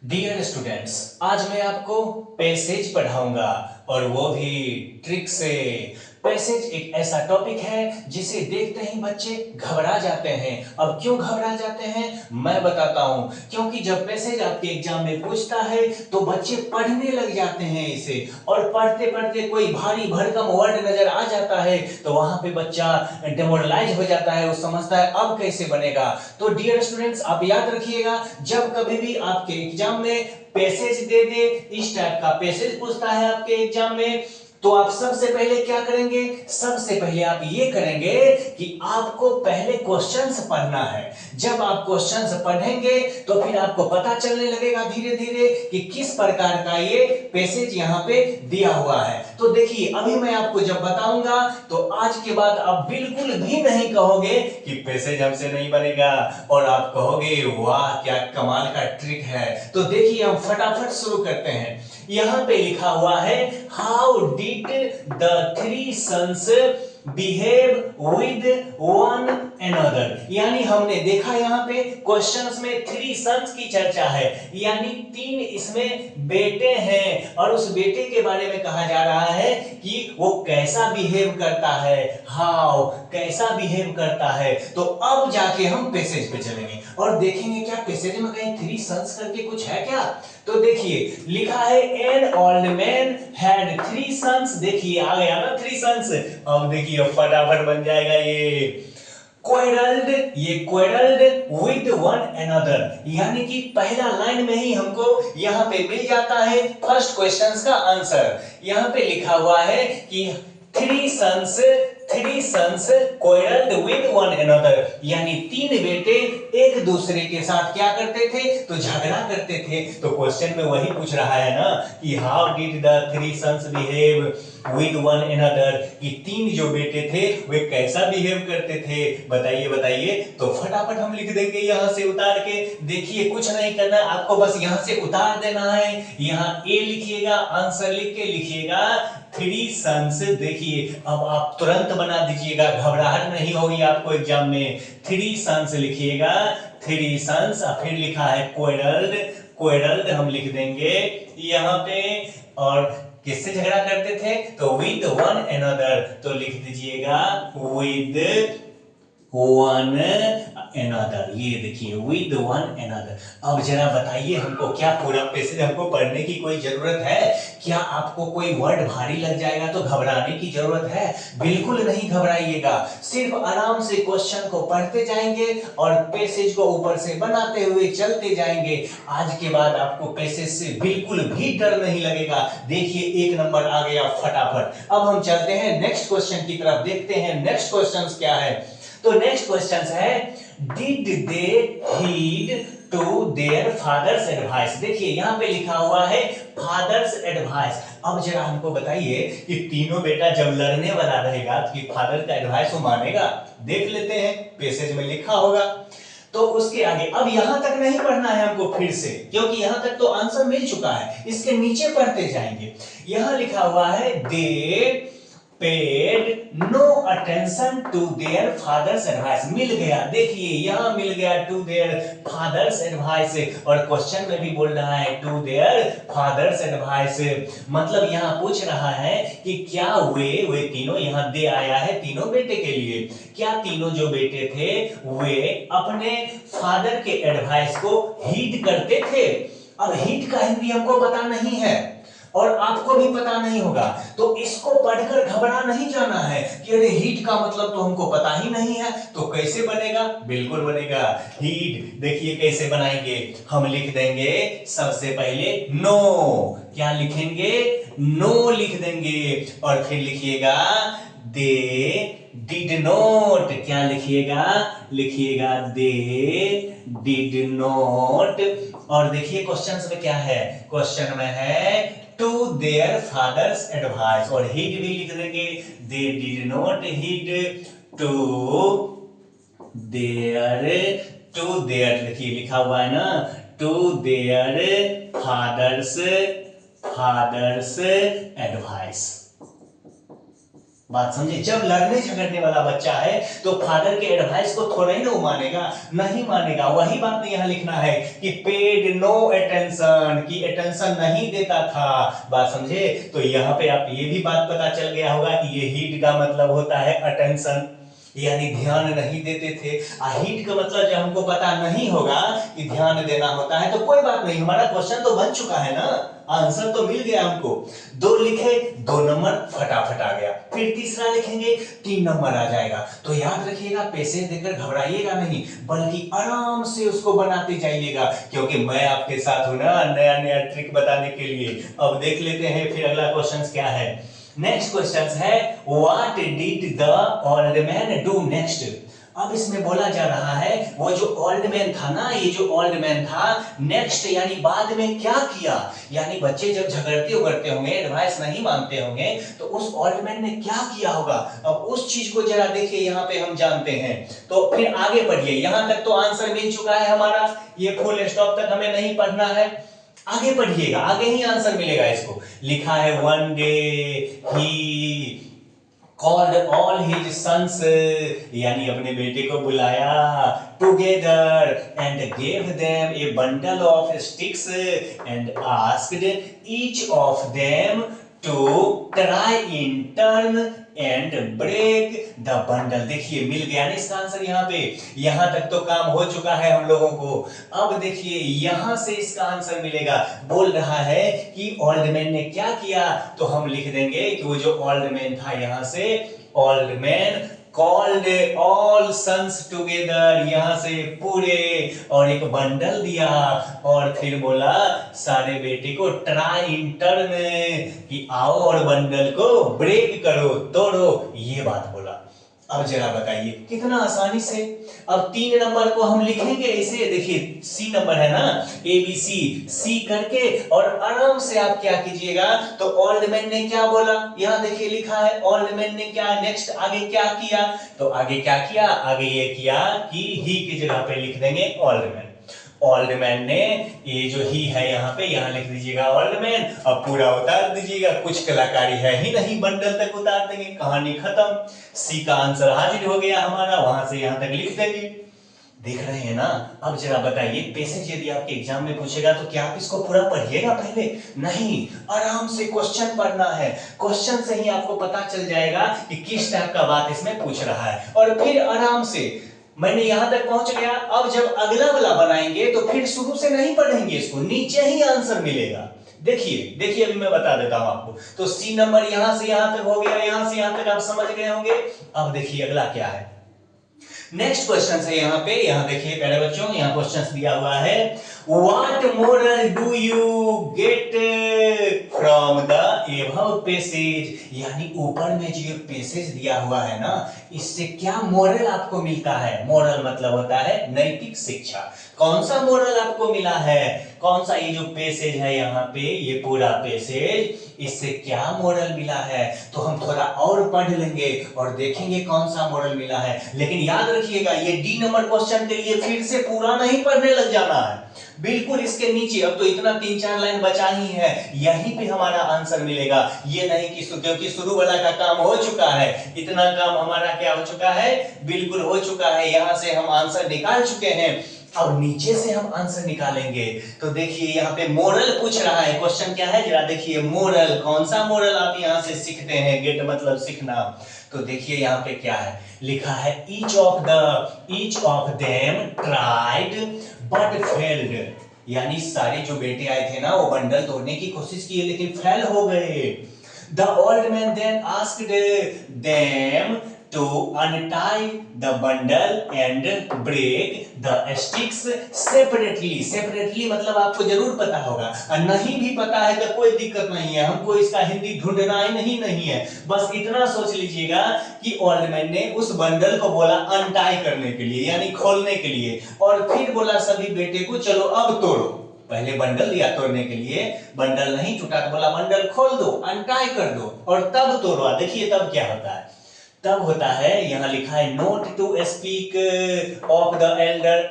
Dear students, आज मैं आपको पैसेज पढ़ाऊंगा और वो भी ट्रिक से। पैसेज एक ऐसा टॉपिक है जिसे देखते ही बच्चे घबरा जाते हैं। अब क्यों घबरा जाते हैं मैं बताता हूं। क्योंकि जब पैसेज आपके एग्जाम में पूछता है तो बच्चे पढ़ने लग जाते हैं इसे, और पढ़ते पढ़ते कोई भारी भरकम वर्ड नजर आ जाता है तो वहां पे बच्चा डेमोरलाइज हो जाता है। वो समझता है अब कैसे बनेगा। तो डियर स्टूडेंट्स, आप याद रखिएगा, जब कभी भी आपके एग्जाम में पैसेज दे दे, इस टाइप का पैसेज पूछता है आपके एग्जाम में, तो आप सबसे पहले क्या करेंगे? सबसे पहले आप ये करेंगे कि आपको पहले क्वेश्चंस पढ़ना है। जब आप क्वेश्चंस पढ़ेंगे तो फिर आपको पता चलने लगेगा धीरे धीरे कि किस प्रकार का ये पैसेज यहाँ पे दिया हुआ है। तो देखिए, अभी मैं आपको जब बताऊंगा तो आज के बाद आप बिल्कुल भी नहीं कहोगे कि पैसेज हमसे नहीं बनेगा, और आप कहोगे वाह क्या कमाल का ट्रिक है। तो देखिए, हम फटाफट शुरू करते हैं। यहां पे लिखा हुआ है, how did the three sons behave with one another. यानी हमने देखा यहाँ पे क्वेश्चंस में थ्री सन्स की चर्चा है, यानी तीन इसमें बेटे हैं, और उस बेटे के बारे में कहा जा रहा है कि वो कैसा बिहेव करता है। हाउ कैसा बिहेव करता है। तो अब जाके हम पैसेज पे चलेंगे और देखेंगे क्या पैसेज में कहीं थ्री सन्स करके कुछ है क्या। तो देखिए, लिखा है an old man had three sons. देखिए आ गया ना थ्री सन्स। अब देखिए फटाफट बन जाएगा ये क्वेरल्ड। ये क्वेरल्ड विद वन अनदर, यानी कि पहला लाइन में ही हमको यहां पे मिल जाता है फर्स्ट क्वेश्चन का आंसर। यहां पे लिखा हुआ है कि three sons quarrelled with one another, यानी तीन बेटे एक दूसरे के साथ क्या करते थे? तो झगड़ा करते थे। तो क्वेश्चन में वही पूछ रहा है ना कि how did the three sons behave with one another, कि तीन जो बेटे थे वे कैसा बिहेव करते थे, बताइए बताइए। तो फटाफट हम लिख देंगे यहां से उतार के। देखिए, कुछ नहीं करना, आपको बस यहां से उतार देना है। यहां ए लिखिएगा, आंसर लिख के लिखिएगा थ्री सन्स। देखिए अब आप तुरंत बना दीजिएगा, घबराहट नहीं होगी आपको एग्जाम में। थ्री सन्स लिखिएगा, थ्री सन्स, फिर लिखा है क्वेरल्ड। क्वेरल्ड हम लिख देंगे यहां पे, और किससे झगड़ा करते थे? तो विद वन अनदर, तो लिख दीजिएगा विद वन अनदर। ये देखिए विद वन अनदर। अब जरा बताइए हमको, क्या पूरा पैसेज हमको पढ़ने की कोई जरूरत है? क्या आपको कोई वर्ड भारी लग जाएगा तो घबराने की जरूरत है? बिल्कुल नहीं घबराइएगा, सिर्फ आराम से क्वेश्चन को पढ़ते जाएंगे और पैसेज को ऊपर से बनाते हुए चलते जाएंगे। आज के बाद आपको पैसेज से बिल्कुल भी डर नहीं लगेगा। देखिए एक नंबर आ गया फटाफट। अब हम चलते हैं नेक्स्ट क्वेश्चन की तरफ, देखते हैं नेक्स्ट क्वेश्चन क्या है। तो नेक्स्ट क्वेश्चन है, did they heed to their father's advice. देखिए यहां पे लिखा हुआ है फादर्स एडवाइस। अब जरा हमको बताइए कि तीनों बेटा जब लड़ने वाला रहेगा तो फादर का एडवाइस वो मानेगा? देख लेते हैं, पैसेज में लिखा होगा। तो उसके आगे अब यहां तक नहीं पढ़ना है हमको फिर से, क्योंकि यहां तक तो आंसर मिल चुका है। इसके नीचे पढ़ते जाएंगे। यहां लिखा हुआ है, दे paid no attention to their father's advice। मिल गया, देखिए यहां मिल गया to their father's advice, और क्वेश्चन में भी बोल रहा है to their father's advice। मतलब यहां पूछ रहा है कि क्या वे तीनों, यहां दे आया है तीनों बेटे के लिए, क्या तीनों जो बेटे थे वे अपने फादर के एडवाइस को हीड करते थे? अब हीड का हिंदी हमको पता नहीं है और आपको भी पता नहीं होगा, तो इसको पढ़कर घबरा नहीं जाना है कि अरे हीट का मतलब तो हमको पता ही नहीं है। तो कैसे बनेगा? बिल्कुल बनेगा हीट। देखिए कैसे बनाएंगे, हम लिख देंगे सबसे पहले नो। क्या लिखेंगे? नो लिख देंगे, और फिर लिखिएगा दे डिड नॉट। क्या लिखिएगा? लिखिएगा दे डिड नॉट। और देखिए क्वेश्चन में क्या है, क्वेश्चन में है टू देयर फादर्स एडवाइस, और हीड भी लिख देंगे, they did not heed to their देखिए लिखा हुआ है ना, टू देयर फादर्स एडवाइस। बात समझे। जब लड़ने झगड़ने वाला बच्चा है तो फादर के एडवाइस को थोड़ा ही ना मानेगा, नहीं मानेगा। वही बात यहाँ लिखना है कि पेड नो अटेंशन, की अटेंशन नहीं देता था। बात समझे। तो यहाँ पे आप ये भी बात पता चल गया होगा कि ये हीड का मतलब होता है अटेंशन, यानी ध्यान नहीं देते थे। हीट का मतलब जब हमको पता नहीं होगा कि ध्यान देना होता है तो कोई बात नहीं, हमारा क्वेश्चन तो बन चुका है ना, आंसर तो मिल गया हमको। 2 लिखे, 2 नंबर फटाफट आ गया। फिर तीसरा लिखेंगे, 3 नंबर आ जाएगा। तो याद रखिएगा, पैसे देकर घबराइएगा नहीं, बल्कि आराम से उसको बनाते जाइएगा, क्योंकि मैं आपके साथ हूं ना नया नया ट्रिक बताने के लिए। अब देख लेते हैं फिर अगला क्वेश्चन क्या है। नेक्स्ट क्वेश्चन है, what did the old man do next. अब इसमें बोला जा रहा है वो जो ओल्ड मैन था ना, ये जो ओल्ड मैन था नेक्स्ट यानी बाद में क्या किया। यानी बच्चे जब झगड़ते उगड़ते होंगे, एडवाइस नहीं मानते होंगे, तो उस ओल्ड मैन ने क्या किया होगा। अब उस चीज को जरा देखिए, यहाँ पे हम जानते हैं। तो फिर आगे पढ़िए, यहां तक तो आंसर मिल चुका है हमारा, ये फुल स्टॉप तक हमें नहीं पढ़ना है। आगे पढ़िएगा, आगे ही आंसर मिलेगा। इसको लिखा है, वन डे ही called all his sons, यानी अपने बेटे को बुलाया, together and gave them a bundle of sticks and asked each of them to try in turn and break the bundle। देखिए मिल गया ना इसका आंसर यहाँ पे। यहाँ तक तो काम हो चुका है हम लोगों को। अब देखिए यहां से इसका आंसर मिलेगा। बोल रहा है कि ओल्ड मैन ने क्या किया, तो हम लिख देंगे कि वो जो ओल्ड मैन था, यहां से old man called all sons together, यहां से पूरे, और एक बंडल दिया, और फिर बोला सारे बेटे को ट्राई इन टर्न, कि आओ और बंडल को ब्रेक करो, तोड़ो, ये बात बोला। अब जरा बताइए कितना आसानी से। अब 3 नंबर को हम लिखेंगे इसे, देखिए सी नंबर है ना, ए बी सी, सी करके और आराम से आप क्या कीजिएगा, तो ओल्ड मैन ने क्या बोला, यहां देखिए लिखा है ओल्ड मैन ने क्या, नेक्स्ट आगे क्या किया, तो आगे क्या किया, आगे ये किया कि ही की जगह पे लिख देंगे ओल्ड मैन। ओल्ड मैन ने, ये जो ही है यहाँ पे, यहाँ लिख दीजिएगा ओल्ड मैन। अब पूरा उतार दीजिएगा, कुछ कलाकारी है ही नहीं, बंडल तक उतार देंगे, कहानी खत्म। सी का आंसर हाजिर हो गया हमारा, वहां से यहां तक लिख देंगे। देख रहे हैं ना। अब जरा बताइए, पैसेज यदि आपके एग्जाम में पूछेगा तो क्या आप इसको पूरा पढ़िएगा पहले? नहीं, आराम से क्वेश्चन पढ़ना है। क्वेश्चन से ही आपको पता चल जाएगा कि किस टाइप का बात इसमें पूछ रहा है, और फिर आराम से, मैंने यहां तक पहुंच गया। अब जब अगला वाला बनाएंगे तो फिर शुरू से नहीं पढ़ेंगे इसको, नीचे ही आंसर मिलेगा। देखिए देखिए, अभी मैं बता देता हूं आपको। तो सी नंबर यहां से यहां तक हो गया, यहां से यहां तक आप समझ गए होंगे। अब देखिए अगला क्या है। नेक्स्ट क्वेश्चन है यहाँ पे, यहाँ देखिए प्यारे बच्चों, यहाँ क्वेश्चन दिया हुआ है, what moral do you get from the above passage. यानी ऊपर में जो पैसेज दिया हुआ है ना, इससे क्या मोरल आपको मिलता है। मोरल मतलब होता है नैतिक शिक्षा। कौन सा मोरल आपको मिला है, कौन सा ये जो पैसेज है यहाँ पे, ये पूरा पैसेज, इससे क्या मोरल मिला है। तो हम थोड़ा और पढ़ लेंगे और देखेंगे कौन सा मोरल मिला है। लेकिन याद रखिएगा, ये डी नंबर क्वेश्चन के लिए फिर से पूरा नहीं पढ़ने लग जाना है, बिल्कुल इसके नीचे। अब तो इतना 3-4 लाइन बचा ही है, यहीं पे हमारा आंसर मिलेगा। ये नहीं कि क्योंकि शुरू वाला का काम हो चुका है, इतना काम हमारा क्या हो चुका है, बिल्कुल हो चुका है। यहां से हम आंसर निकाल चुके हैं, अब नीचे से हम आंसर निकालेंगे। तो देखिए यहाँ पे मोरल पूछ रहा है, क्वेश्चन क्या है जरा देखिए। मोरल, कौन सा मोरल आप यहाँ से सीखते हैं, गेट मतलब सीखना। तो देखिए यहाँ पे क्या है लिखा है, each of them tried but failed. यानी सारे जो बेटे आए थे ना, वो बंडल तोड़ने की कोशिश की लेकिन फेल हो गए। The old man then asked them to untie the bundle and break the sticks separately। separately मतलब आपको जरूर पता होगा, और नहीं भी पता है तो कोई दिक्कत नहीं है, हमको इसका हिंदी ढूंढना ही नहीं है। बस इतना सोच लीजिएगा कि ओल्ड मैन ने उस बंडल को बोला अनटाई करने के लिए, यानी खोलने के लिए, और फिर बोला सभी बेटे को चलो अब तोड़ो। पहले बंडल दिया तोड़ने के लिए, बंडल नहीं टूटा तो बोला बंडल खोल दो, अनटाई कर दो और तब तोड़ो। देखिए तब क्या होता है, तब होता है, यहां लिखा है not to speak of the elder.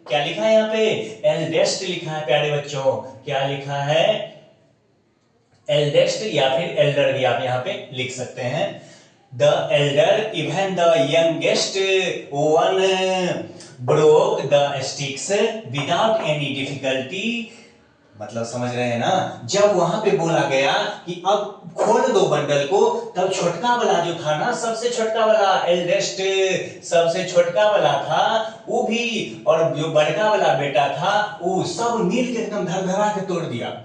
क्या लिखा है यहाँ पे, एल्डेस्ट लिखा है प्यारे बच्चों। क्या लिखा है, एल्डेस्ट या फिर एल्डर भी आप यहाँ पे लिख सकते हैं। The elder, even the youngest one, broke the sticks without any difficulty. मतलब समझ रहे हैं ना, जब वहां पे बोला गया कि अब खोल दो बंडल को, तब छोटका वाला जो था ना, सबसे छोटका वाला, एल्डेस्ट, सबसे छोटका वाला था, वो भी, और जो बड़का वाला बेटा था, वो सब मिल के एकदम धड़धड़ा के तोड़ दिया।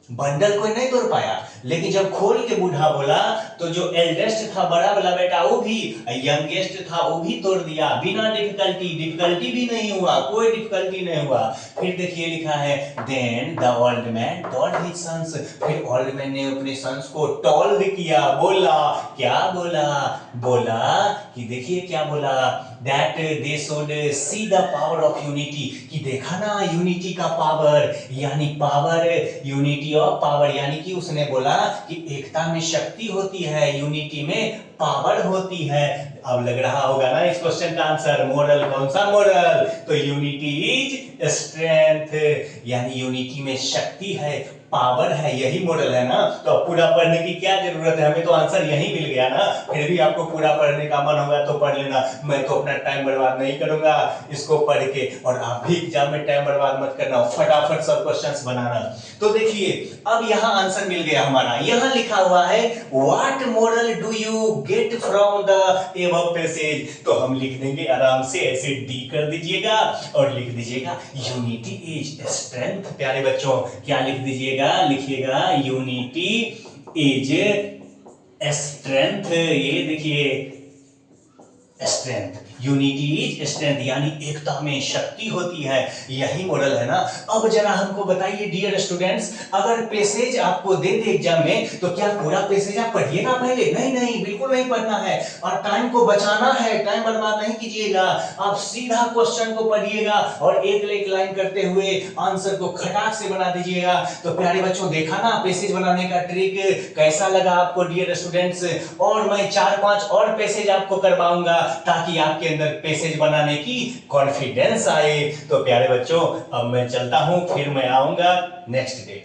बंडल कोई नहीं तोड़ पाया, लेकिन जब खोल के बूढ़ा बोला तो जो एल्डेस्ट था, बड़ा वाला बेटा, वो भी, यंगेस्ट था, वो भी तोड़ दिया बिना डिफिकल्टी भी नहीं हुआ, कोई डिफिकल्टी नहीं हुआ। फिर देखिए लिखा है, then the old man told his sons, फिर ओल्ड मैन ने अपने सन्स को टोल्ड किया, बोला, क्या बोला, बोला कि देखिए क्या बोला, that they should see the power of unity, कि देखा ना यूनिटी का पावर, यानी पावर, यूनिटी ऑफ पावर, यानी कि उसने बोला कि एकता में शक्ति होती है, यूनिटी में पावर होती है। अब लग रहा होगा ना इस क्वेश्चन का आंसर, मोरल कौन सा मोरल, तो यूनिटी इज स्ट्रेंथ, यानी यूनिटी में शक्ति है, पावर है, यही मॉडल है ना। तो अब पूरा पढ़ने की क्या जरूरत है, हमें तो आंसर यही मिल गया ना। फिर भी आपको पूरा पढ़ने का मन होगा तो पढ़ लेना, मैं तो अपना टाइम बर्बाद नहीं करूंगा इसको पढ़ के, और आप भी एग्जाम में टाइम बर्बाद मत करना, फटाफट सब क्वेश्चंस बनाना। तो देखिए अब यहाँ आंसर मिल गया हमारा, यहाँ लिखा हुआ है what model do you get from the above passage, तो हम लिख देंगे आराम से, ऐसे डी कर दीजिएगा और लिख दीजिएगा यूनिटी इज स्ट्रेंथ। प्यारे बच्चों क्या लिख दीजिएगा, लिखिएगा यूनिटी इज स्ट्रेंथ, ये देखिए स्ट्रेंथ, यूनिटी इज स्ट्रेंथ, यानी एकता में शक्ति होती है, यही मॉडल है ना। अब जरा हमको बताइए डियर स्टूडेंट्स, अगर पैसेज आपको दे दे एग्जाम में, तो क्या पूरा पैसेज आप पढ़िएगा पहले? नहीं नहीं, बिल्कुल नहीं पढ़ना है, और टाइम को बचाना है, टाइम बर्बाद नहीं कीजिएगा, आप सीधा क्वेश्चन को पढ़िएगा और एक एक लाइन करते हुए आंसर को खटाक से बना दीजिएगा। तो प्यारे बच्चों देखा ना पैसेज बनाने का ट्रिक, कैसा लगा आपको डियर स्टूडेंट्स? और मैं 4-5 और पैसेज आपको करवाऊंगा ताकि आपके अंदर पैसेज बनाने की कॉन्फिडेंस आए। तो प्यारे बच्चों अब मैं चलता हूं, फिर मैं आऊंगा नेक्स्ट डे।